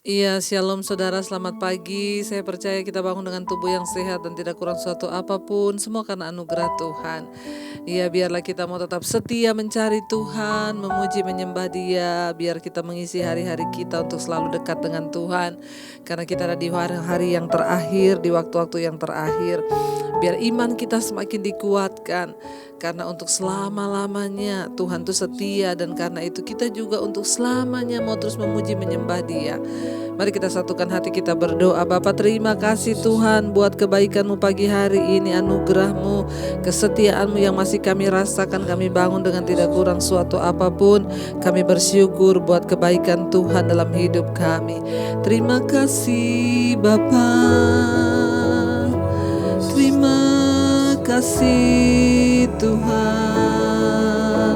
Iya, shalom saudara, selamat pagi. Saya percaya kita bangun dengan tubuh yang sehat dan tidak kurang suatu apapun, semua karena anugerah Tuhan. Iya, biarlah kita mau tetap setia mencari Tuhan, memuji menyembah Dia, biar kita mengisi hari-hari kita untuk selalu dekat dengan Tuhan. Karena kita ada di hari-hari yang terakhir, di waktu-waktu yang terakhir. Biar iman kita semakin dikuatkan. Karena untuk selama-lamanya Tuhan itu setia, dan karena itu kita juga untuk selamanya mau terus memuji menyembah Dia. Mari kita satukan hati kita berdoa. Bapa, terima kasih Tuhan buat kebaikan-Mu pagi hari ini, anugerah-Mu, kesetiaan-Mu yang masih kami rasakan. Kami bangun dengan tidak kurang suatu apapun. Kami bersyukur buat kebaikan Tuhan dalam hidup kami. Terima kasih Bapa. Terima kasih Tuhan,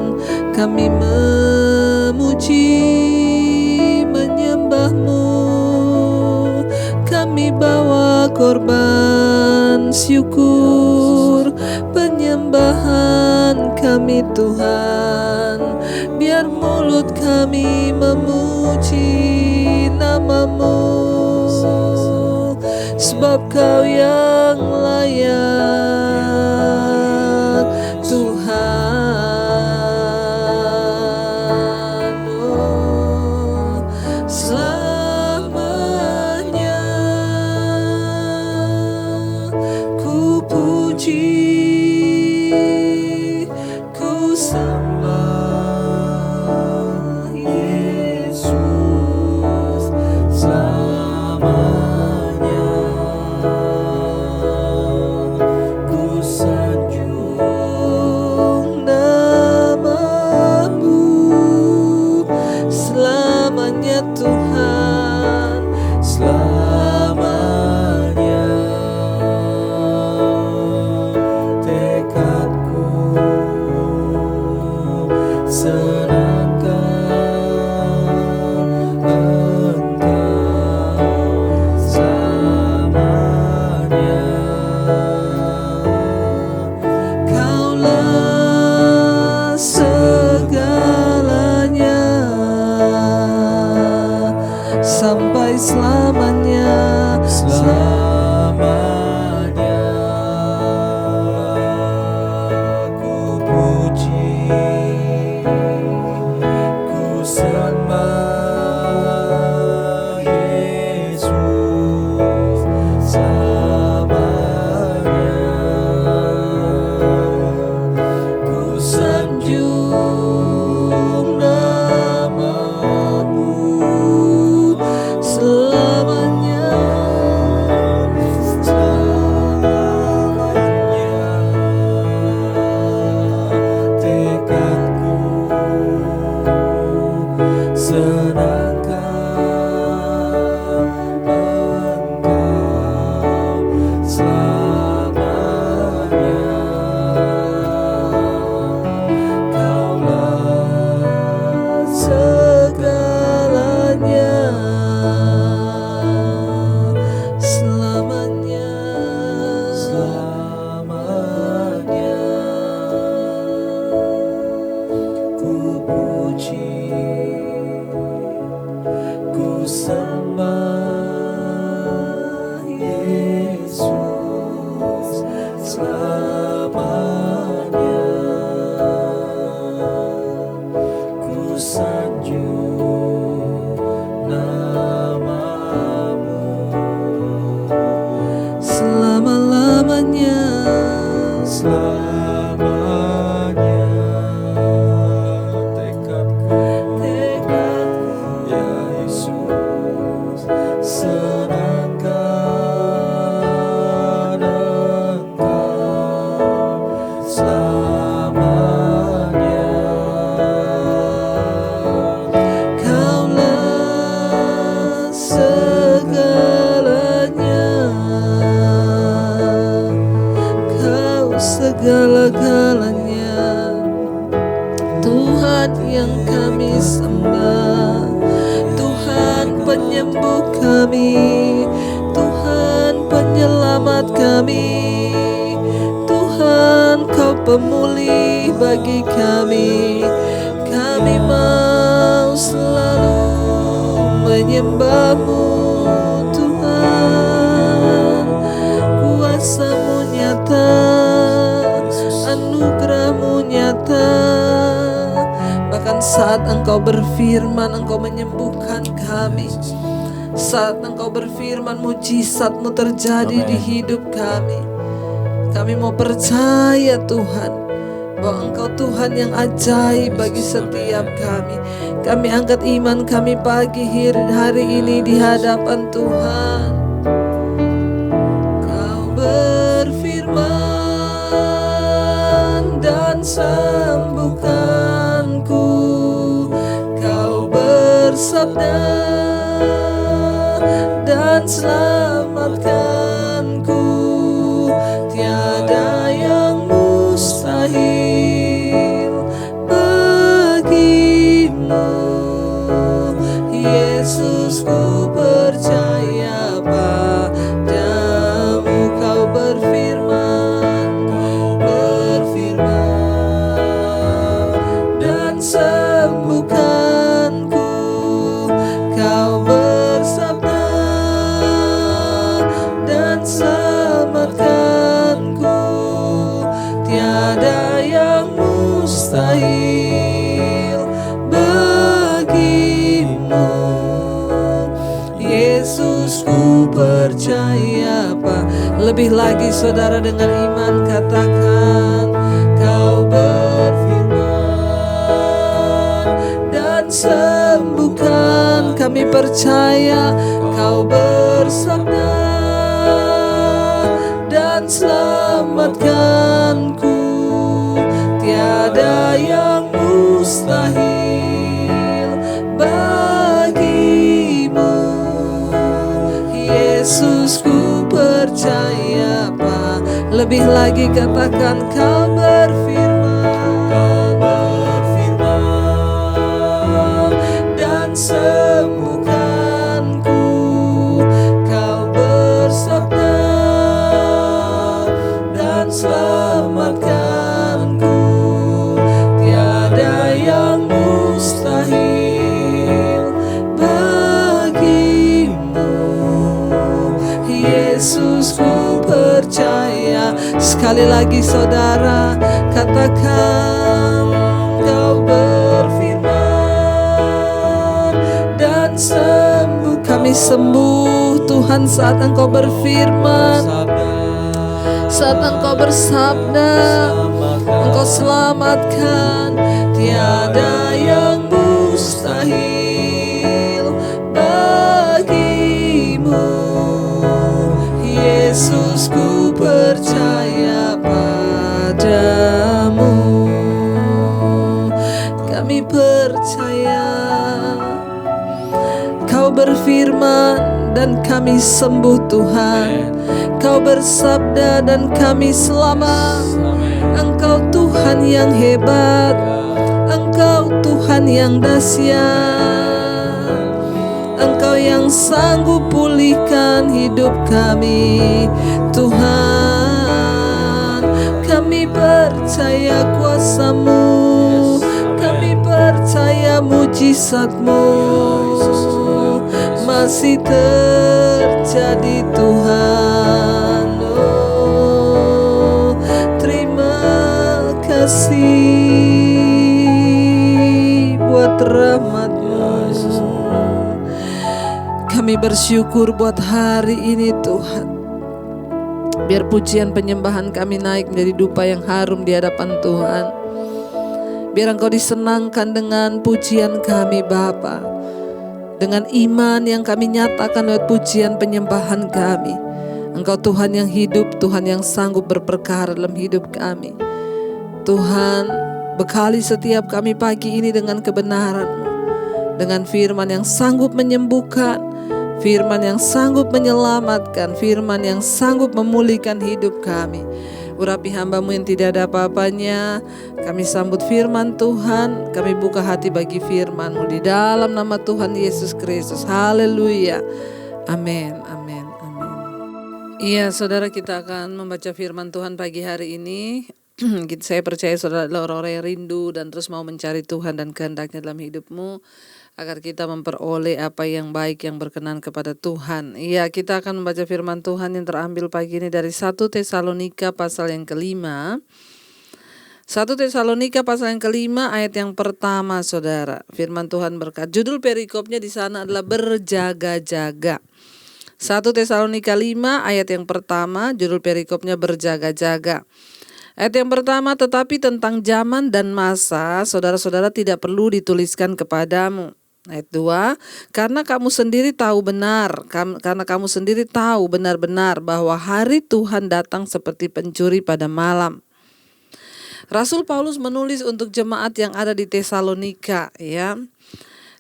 kami memuji menyembah-Mu, kami bawa korban syukur penyembahan kami Tuhan, biar mulut kami memuji nama-Mu, sebab Kau yang layak Tuhan. Oh, selamanya ku puji, ku sembah Yesus selamanya. Tuhan selamanya, tekadku senangkan Engkau selamanya. Kaulah segalanya sampai selamanya, selamanya. Ku puji, ku sembah Yesus selamanya. Ku sanjung nama-Mu selamanya, selamanya. Tekadku senangkan Engkau selamanya. Kaulah segalanya selamanya, selamanya. Ku puji, ku sembah Yesus selamanya. Ku sanjung nama-Mu selama-lamanya, selamanya. Tekadku ya Yesus senangkan Engkau selamanya. Kaulah segalanya, Kau segala-galanya, Tuhan yang kami sembah, Tuhan penyembuh kami, Tuhan penyelamat kami, Tuhan Kau pemulih bagi kami. Kami mau selalu menyembah-Mu, kita. Bahkan saat Engkau berfirman, Engkau menyembuhkan kami. Saat Engkau berfirman, mujizat-Mu terjadi di hidup kami. Kami mau percaya Tuhan, bahwa Engkau Tuhan yang ajaib bagi setiap kami. Kami angkat iman kami pagi hari ini di hadapan Tuhan. Kau berfirman dan sembuhkanku. Kau bersabda dan selamatkanku. Tiada yang mustahil bagimu. Yesus, ku percaya padamu. Kau berfirman dan sembuhkanku. Kau bersabda dan selamatkanku. Tiada yang mustahil bagimu. Yesus, ku percaya Lebih lagi saudara, dengan iman katakan, Kau berfirman dan sembuhkan. Kami percaya Kau bersabda dan selamatkanku. Tiada yang mustahil bagimu. Yesus, ku percaya Lebih lagi katakan, Kau berfirman dan sembuhkanku. Kau bersabda dan selamatkanku. Tiada yang mustahil bagimu. Yesus, ku percaya. Sekali lagi saudara, katakan, Kau berfirman dan sembuh. Kami sembuh Tuhan saat Engkau berfirman, saat Engkau bersabda, Engkau selamatkan. Tiada yang mustahil bagimu. Yesus, ku percaya padamu. Kami percaya Kau berfirman dan kami sembuh Tuhan. Kau bersabda dan kami selamat. Engkau Tuhan yang hebat, Engkau Tuhan yang dahsyat. Engkau yang sanggup pulihkan hidup kami, Tuhan. Kami percaya kuasa-Mu, kami percaya mujizat-Mu masih terjadi Tuhan. Oh, terima kasih buat rahmat-Mu. Kami bersyukur buat hari ini Tuhan. Biar pujian penyembahan kami naik menjadi dupa yang harum di hadapan Tuhan. Biar Engkau disenangkan dengan pujian kami Bapa. Dengan iman yang kami nyatakan lewat pujian penyembahan kami. Engkau Tuhan yang hidup, Tuhan yang sanggup berperkara dalam hidup kami. Tuhan, bekali setiap kami pagi ini dengan kebenaran-Mu, dengan firman yang sanggup menyembuhkan, firman yang sanggup menyelamatkan, firman yang sanggup memulihkan hidup kami. Urapi hamba-Mu yang tidak ada apa-apanya. Kami sambut firman Tuhan, kami buka hati bagi firman-Mu di dalam nama Tuhan Yesus Kristus. Haleluya. Amin, amin, amin. Iya saudara, kita akan membaca firman Tuhan pagi hari ini. Saya percaya saudara adalah orang-orang yang rindu dan terus mau mencari Tuhan dan kehendak-Nya dalam hidupmu, agar kita memperoleh apa yang baik yang berkenan kepada Tuhan. Iya, kita akan membaca firman Tuhan yang terambil pagi ini dari 1 Tesalonika pasal yang ke-5. 1 1 Tesalonika pasal yang kelima ayat yang pertama, saudara. Firman Tuhan berkata, judul perikopnya di sana adalah berjaga-jaga. 1 Tesalonika 5 ayat yang pertama, judul perikopnya berjaga-jaga. Ayat yang pertama, tetapi tentang zaman dan masa, saudara-saudara tidak perlu dituliskan kepadamu. Ayat 2, karena kamu sendiri tahu benar-benar bahwa hari Tuhan datang seperti pencuri pada malam. Rasul Paulus menulis untuk jemaat yang ada di Tesalonika, ya.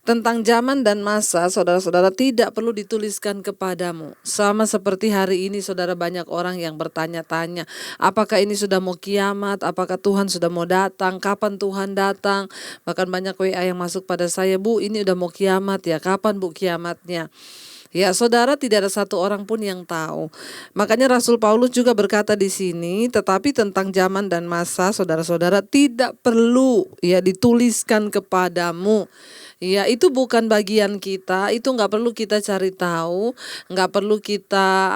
Tentang zaman dan masa, saudara-saudara, tidak perlu dituliskan kepadamu. Sama seperti hari ini, saudara, banyak orang yang bertanya-tanya, apakah ini sudah mau kiamat, apakah Tuhan sudah mau datang, kapan Tuhan datang. Bahkan banyak WA yang masuk pada saya, Bu, ini udah mau kiamat ya, kapan Bu kiamatnya? Ya, saudara, tidak ada satu orang pun yang tahu. Makanya Rasul Paulus juga berkata di sini, tetapi tentang zaman dan masa, saudara-saudara, tidak perlu ya dituliskan kepadamu. Ya, itu bukan bagian kita, itu nggak perlu kita cari tahu, nggak perlu kita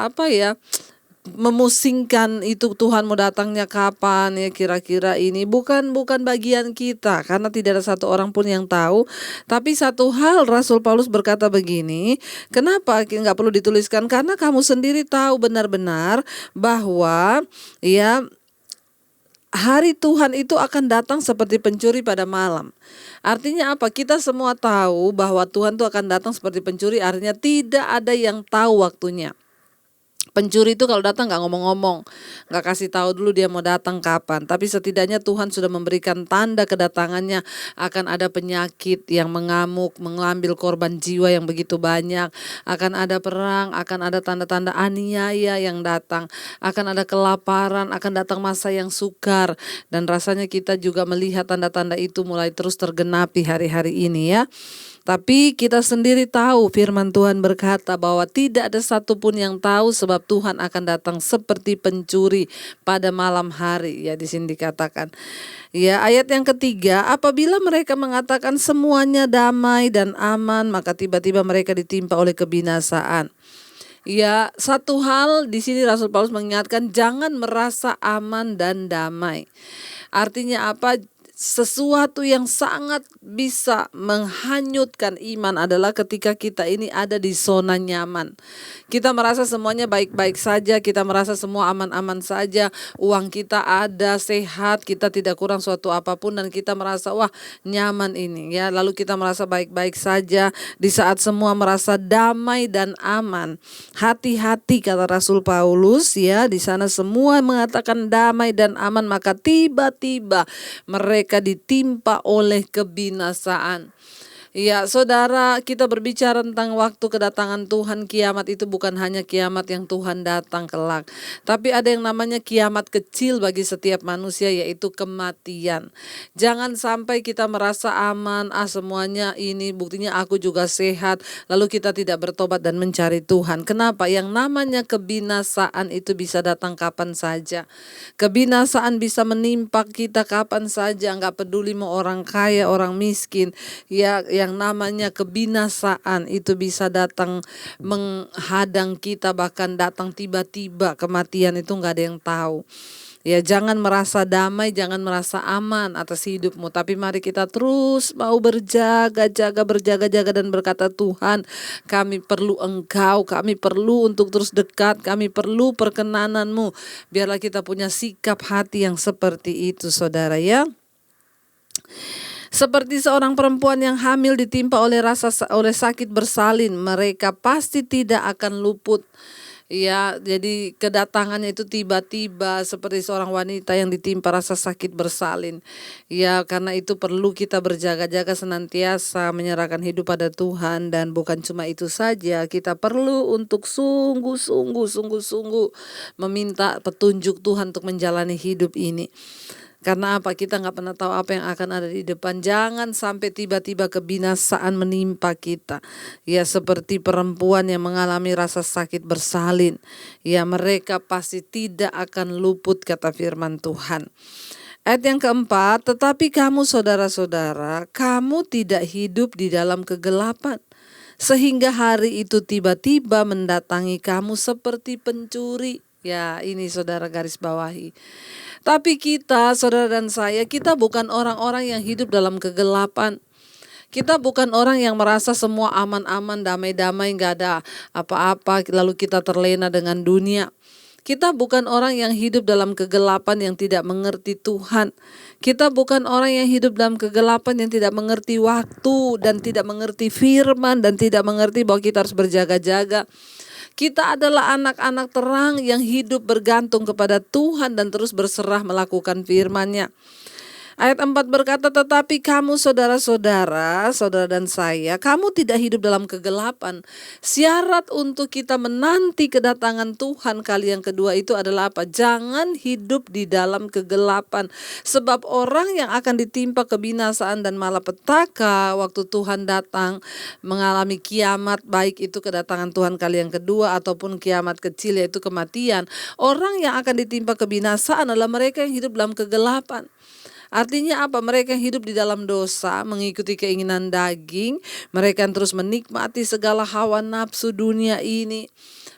memusingkan itu Tuhan mau datangnya kapan ya, kira-kira ini bukan bagian kita, karena tidak ada satu orang pun yang tahu. Tapi satu hal Rasul Paulus berkata begini, kenapa nggak perlu dituliskan? Karena kamu sendiri tahu benar-benar bahwa ya hari Tuhan itu akan datang seperti pencuri pada malam. Artinya apa? Kita semua tahu bahwa Tuhan itu akan datang seperti pencuri, artinya tidak ada yang tahu waktunya. Pencuri itu kalau datang gak ngomong-ngomong, gak kasih tahu dulu dia mau datang kapan. Tapi setidaknya Tuhan sudah memberikan tanda kedatangannya, akan ada penyakit yang mengamuk, mengambil korban jiwa yang begitu banyak. Akan ada perang, akan ada tanda-tanda aniaya yang datang. Akan ada kelaparan, akan datang masa yang sukar. Dan rasanya kita juga melihat tanda-tanda itu mulai terus tergenapi hari-hari ini ya. Tapi kita sendiri tahu firman Tuhan berkata bahwa tidak ada satupun yang tahu sebab Tuhan akan datang seperti pencuri pada malam hari. Ya, di sini dikatakan. Ya, ayat yang ketiga, apabila mereka mengatakan semuanya damai dan aman, maka tiba-tiba mereka ditimpa oleh kebinasaan. Ya, satu hal di sini Rasul Paulus mengingatkan, jangan merasa aman dan damai. Artinya apa? Sesuatu yang sangat bisa menghanyutkan iman adalah ketika kita ini ada di zona nyaman. Kita merasa semuanya baik-baik saja, kita merasa semua aman-aman saja, uang kita ada, sehat, kita tidak kurang suatu apapun, dan kita merasa wah nyaman ini ya. Lalu kita merasa baik-baik saja di saat semua merasa damai dan aman. Hati-hati kata Rasul Paulus ya, di sana semua mengatakan damai dan aman, maka tiba-tiba mereka ditimpa oleh kebinasaan. Ya, saudara, kita berbicara tentang waktu kedatangan Tuhan. Kiamat itu bukan hanya kiamat yang Tuhan datang kelak, tapi ada yang namanya kiamat kecil bagi setiap manusia, yaitu kematian. Jangan sampai kita merasa aman, semuanya ini buktinya aku juga sehat, lalu kita tidak bertobat dan mencari Tuhan. Kenapa? Yang namanya kebinasaan itu bisa datang kapan saja. Kebinasaan bisa menimpa kita kapan saja, nggak peduli mau orang kaya, orang miskin. Ya, yang namanya kebinasaan itu bisa datang menghadang kita, bahkan datang tiba-tiba. Kematian itu nggak ada yang tahu. Ya, jangan merasa damai, jangan merasa aman atas hidupmu, tapi mari kita terus mau berjaga-jaga dan berkata, Tuhan, kami perlu Engkau, kami perlu untuk terus dekat, kami perlu perkenanan-Mu. Biarlah kita punya sikap hati yang seperti itu, saudara ya. Seperti seorang perempuan yang hamil ditimpa oleh sakit bersalin, mereka pasti tidak akan luput. Ya, jadi kedatangannya itu tiba-tiba seperti seorang wanita yang ditimpa rasa sakit bersalin. Ya, karena itu perlu kita berjaga-jaga senantiasa menyerahkan hidup pada Tuhan, dan bukan cuma itu saja, kita perlu untuk sungguh-sungguh meminta petunjuk Tuhan untuk menjalani hidup ini. Karena apa? Kita gak pernah tahu apa yang akan ada di depan. Jangan sampai tiba-tiba kebinasaan menimpa kita. Ya, seperti perempuan yang mengalami rasa sakit bersalin. Ya, mereka pasti tidak akan luput, kata firman Tuhan. Ayat yang keempat, tetapi kamu saudara-saudara, kamu tidak hidup di dalam kegelapan, sehingga hari itu tiba-tiba mendatangi kamu seperti pencuri. Ya, ini saudara garis bawahi. Tapi kita, saudara dan saya, kita bukan orang-orang yang hidup dalam kegelapan. Kita bukan orang yang merasa semua aman-aman, damai-damai, nggak ada apa-apa, lalu kita terlena dengan dunia. Kita bukan orang yang hidup dalam kegelapan yang tidak mengerti Tuhan. Kita bukan orang yang hidup dalam kegelapan yang tidak mengerti waktu dan tidak mengerti firman dan tidak mengerti bahwa kita harus berjaga-jaga. Kita adalah anak-anak terang yang hidup bergantung kepada Tuhan dan terus berserah melakukan firman-Nya. Ayat 4 berkata, tetapi kamu saudara-saudara, saudara dan saya, kamu tidak hidup dalam kegelapan. Syarat untuk kita menanti kedatangan Tuhan kali yang kedua itu adalah apa? Jangan hidup di dalam kegelapan. Sebab orang yang akan ditimpa kebinasaan dan malapetaka waktu Tuhan datang mengalami kiamat, baik itu kedatangan Tuhan kali yang kedua ataupun kiamat kecil yaitu kematian. Orang yang akan ditimpa kebinasaan adalah mereka yang hidup dalam kegelapan. Artinya apa? Mereka yang hidup di dalam dosa, mengikuti keinginan daging, mereka yang terus menikmati segala hawa nafsu dunia ini.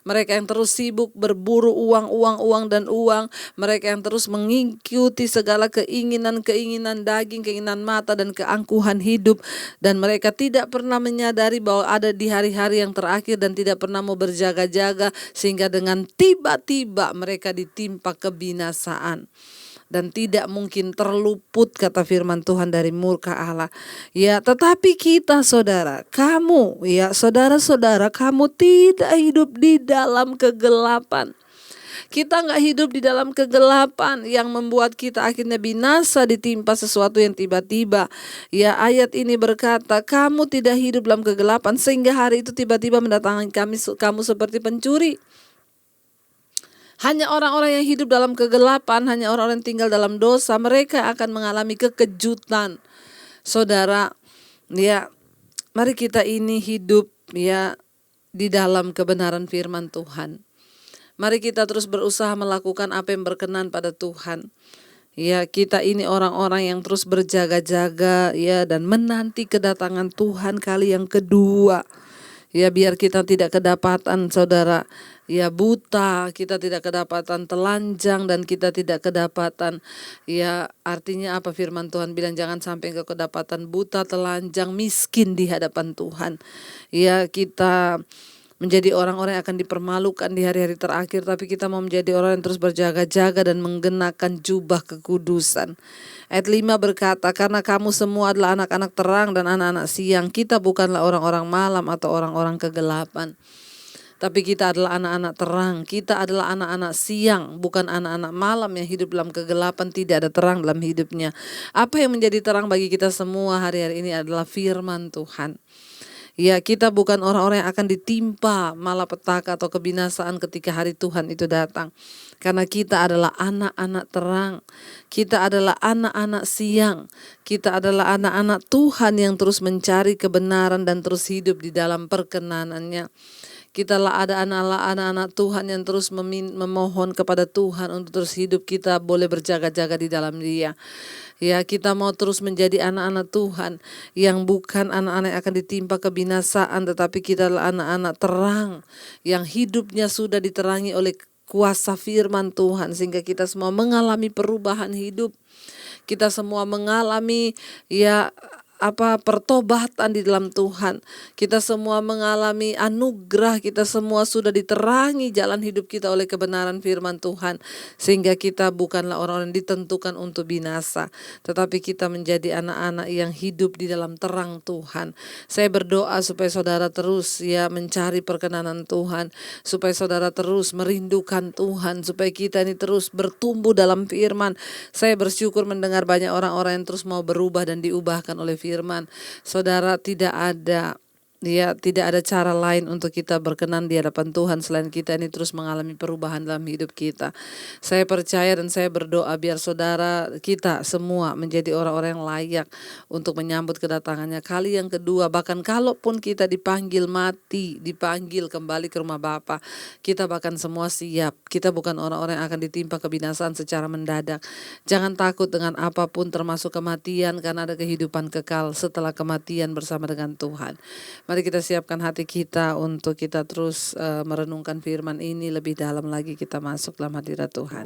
Mereka yang terus sibuk berburu uang dan uang. Mereka yang terus mengikuti segala keinginan daging, keinginan mata dan keangkuhan hidup. Dan mereka tidak pernah menyadari bahwa ada di hari-hari yang terakhir dan tidak pernah mau berjaga-jaga. Sehingga dengan tiba-tiba mereka ditimpa kebinasaan. Dan tidak mungkin terluput kata firman Tuhan dari murka Allah. Ya, tetapi kita saudara, kamu ya saudara-saudara, kamu tidak hidup di dalam kegelapan. Kita nggak hidup di dalam kegelapan yang membuat kita akhirnya binasa ditimpa sesuatu yang tiba-tiba. Ya, ayat ini berkata, kamu tidak hidup dalam kegelapan sehingga hari itu tiba-tiba mendatangi kamu seperti pencuri. Hanya orang-orang yang hidup dalam kegelapan, hanya orang-orang yang tinggal dalam dosa, mereka akan mengalami kekejutan. Saudara, ya, mari kita ini hidup ya di dalam kebenaran firman Tuhan. Mari kita terus berusaha melakukan apa yang berkenan pada Tuhan. Ya, kita ini orang-orang yang terus berjaga-jaga ya dan menanti kedatangan Tuhan kali yang kedua. Ya, biar kita tidak kedapatan saudara ya buta, kita tidak kedapatan telanjang dan kita tidak kedapatan ya artinya apa firman Tuhan bilang jangan sampai ke kedapatan buta, telanjang, miskin di hadapan Tuhan. Ya, kita menjadi orang-orang yang akan dipermalukan di hari-hari terakhir, tapi kita mau menjadi orang yang terus berjaga-jaga dan menggenakan jubah kekudusan. Ayat 5 berkata, karena kamu semua adalah anak-anak terang dan anak-anak siang, kita bukanlah orang-orang malam atau orang-orang kegelapan. Tapi kita adalah anak-anak terang, kita adalah anak-anak siang, bukan anak-anak malam yang hidup dalam kegelapan, tidak ada terang dalam hidupnya. Apa yang menjadi terang bagi kita semua hari-hari ini adalah firman Tuhan. Ya, kita bukan orang-orang yang akan ditimpa malapetaka atau kebinasaan ketika hari Tuhan itu datang. Karena kita adalah anak-anak terang, kita adalah anak-anak siang, kita adalah anak-anak Tuhan yang terus mencari kebenaran dan terus hidup di dalam perkenanannya. Kita lah ada anak-anak Tuhan yang terus memohon kepada Tuhan untuk terus hidup kita boleh berjaga-jaga di dalam Dia. Ya, kita mau terus menjadi anak-anak Tuhan yang bukan anak-anak yang akan ditimpa kebinasaan, tetapi kita adalah anak-anak terang yang hidupnya sudah diterangi oleh kuasa firman Tuhan sehingga kita semua mengalami perubahan hidup. Kita semua mengalami pertobatan di dalam Tuhan. Kita semua mengalami anugerah, kita semua sudah diterangi jalan hidup kita oleh kebenaran firman Tuhan. Sehingga kita bukanlah orang-orang yang ditentukan untuk binasa, tetapi kita menjadi anak-anak yang hidup di dalam terang Tuhan. Saya berdoa supaya saudara terus mencari perkenanan Tuhan, supaya saudara terus merindukan Tuhan, supaya kita ini terus bertumbuh dalam firman. Saya bersyukur mendengar banyak orang-orang yang terus mau berubah dan diubahkan oleh firman. Saudara, tidak ada cara lain untuk kita berkenan di hadapan Tuhan selain kita ini terus mengalami perubahan dalam hidup kita. Saya percaya dan saya berdoa biar saudara kita semua menjadi orang-orang yang layak untuk menyambut kedatangannya kali yang kedua. Bahkan kalaupun kita dipanggil mati, dipanggil kembali ke rumah Bapa, kita bahkan semua siap. Kita bukan orang-orang yang akan ditimpa kebinasaan secara mendadak. Jangan takut dengan apapun termasuk kematian, karena ada kehidupan kekal setelah kematian bersama dengan Tuhan. Mari kita siapkan hati kita untuk kita terus merenungkan firman ini lebih dalam lagi, kita masuk dalam hadirat Tuhan.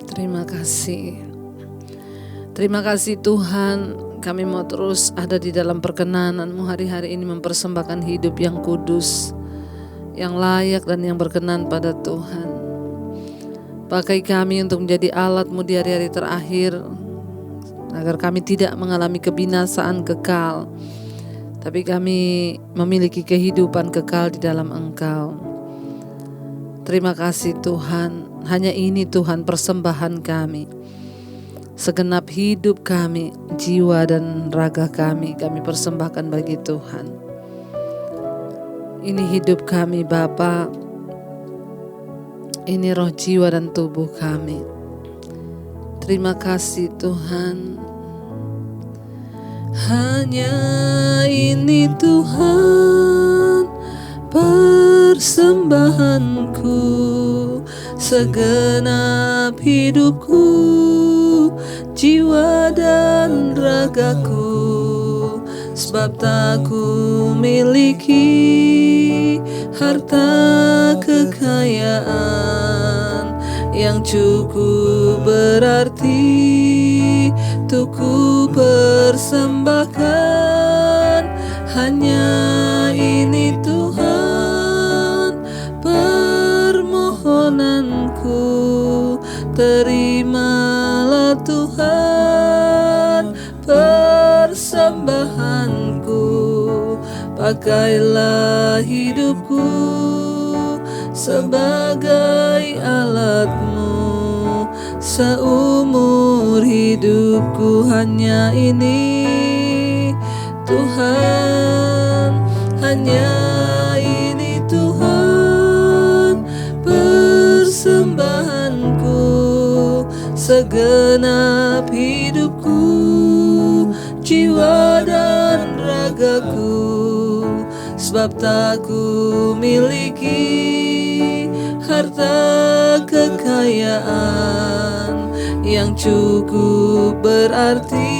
Terima kasih. Terima kasih Tuhan, kami mau terus ada di dalam perkenanan-Mu hari-hari ini, mempersembahkan hidup yang kudus, yang layak dan yang berkenan pada Tuhan. Pakai kami untuk menjadi alat-Mu di hari-hari terakhir, agar kami tidak mengalami kebinasaan kekal, tapi kami memiliki kehidupan kekal di dalam Engkau. Terima kasih Tuhan, hanya ini Tuhan persembahan kami. Segenap hidup kami, jiwa dan raga kami persembahkan bagi Tuhan. Ini hidup kami Bapa, ini roh, jiwa dan tubuh kami. Terima kasih Tuhan. Hanya ini Tuhan persembahanku, segenap hidupku, jiwa dan ragaku. Sebab tak ku miliki harta kekayaan yang cukup berarti untuk ku persembahkan. Hanya ini Tuhan permohonanku, terimalah Tuhan persembahanku. Pakailah hidupku sebagai alat-Mu. Seumur hidupku hanya ini Tuhan, hanya ini Tuhan persembahanku. Segenap hidupku, jiwa dan ragaku. Sebab tak ku miliki harta kekayaan yang cukup berarti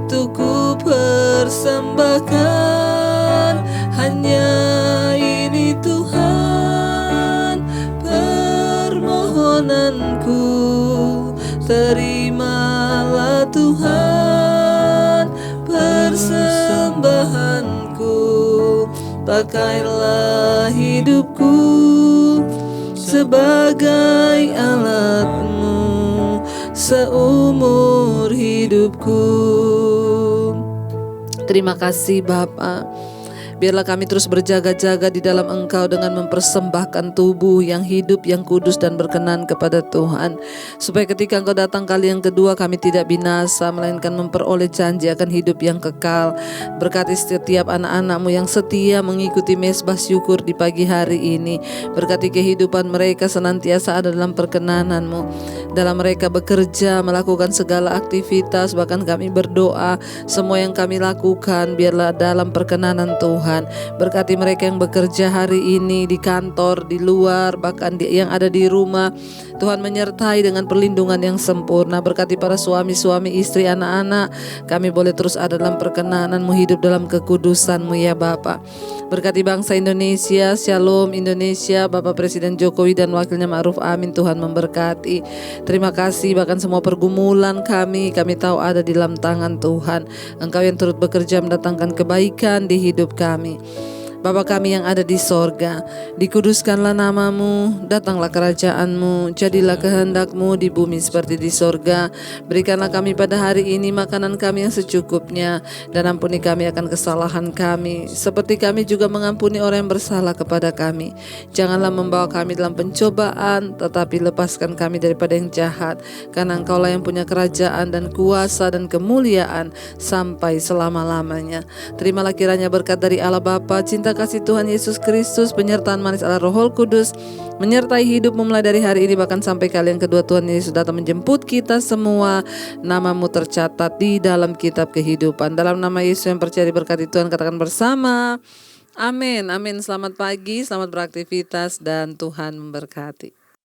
untuk ku persembahkan. Hanya ini Tuhan permohonanku, terimalah Tuhan persembahanku. Pakailah hidupku sebagai alat-Mu seumur hidupku. Terima kasih Bapa. Biarlah kami terus berjaga-jaga di dalam Engkau dengan mempersembahkan tubuh yang hidup, yang kudus dan berkenan kepada Tuhan. Supaya ketika Engkau datang kali yang kedua, kami tidak binasa, melainkan memperoleh janji akan hidup yang kekal. Berkati setiap anak-anak-Mu yang setia mengikuti mezbah syukur di pagi hari ini. Berkati kehidupan mereka senantiasa ada dalam perkenanan-Mu. Dalam mereka bekerja, melakukan segala aktivitas, bahkan kami berdoa, semua yang kami lakukan biarlah dalam perkenanan Tuhan. Berkati mereka yang bekerja hari ini di kantor, di luar, bahkan yang ada di rumah. Tuhan menyertai dengan perlindungan yang sempurna. Berkati para suami-suami, istri, anak-anak. Kami boleh terus ada dalam perkenanan-Mu, hidup dalam kekudusan-Mu ya Bapa. Berkati bangsa Indonesia, Shalom Indonesia, Bapak Presiden Jokowi dan Wakilnya Ma'ruf Amin. Tuhan memberkati. Terima kasih, bahkan semua pergumulan kami tahu ada di dalam tangan Tuhan. Engkau yang turut bekerja mendatangkan kebaikan di hidup kami. Bapa kami yang ada di sorga, dikuduskanlah nama-Mu, datanglah kerajaan-Mu, jadilah kehendak-Mu di bumi seperti di sorga. Berikanlah kami pada hari ini makanan kami yang secukupnya, dan ampuni kami akan kesalahan kami, seperti kami juga mengampuni orang yang bersalah kepada kami. Janganlah membawa kami dalam pencobaan, tetapi lepaskan kami daripada yang jahat, karena Engkau-lah yang punya kerajaan dan kuasa dan kemuliaan sampai selama-lamanya. Terimalah kiranya berkat dari Allah Bapa, cinta kasih Tuhan Yesus Kristus, penyertaan manis Allah Roh Kudus menyertai hidupmu mulai dari hari ini bahkan sampai kali yang kedua Tuhan Yesus datang menjemput kita semua. Nama-Mu tercatat di dalam kitab kehidupan. Dalam nama Yesus yang percaya diberkati Tuhan, katakan bersama, amin. Amin. Selamat pagi, selamat beraktivitas dan Tuhan memberkati.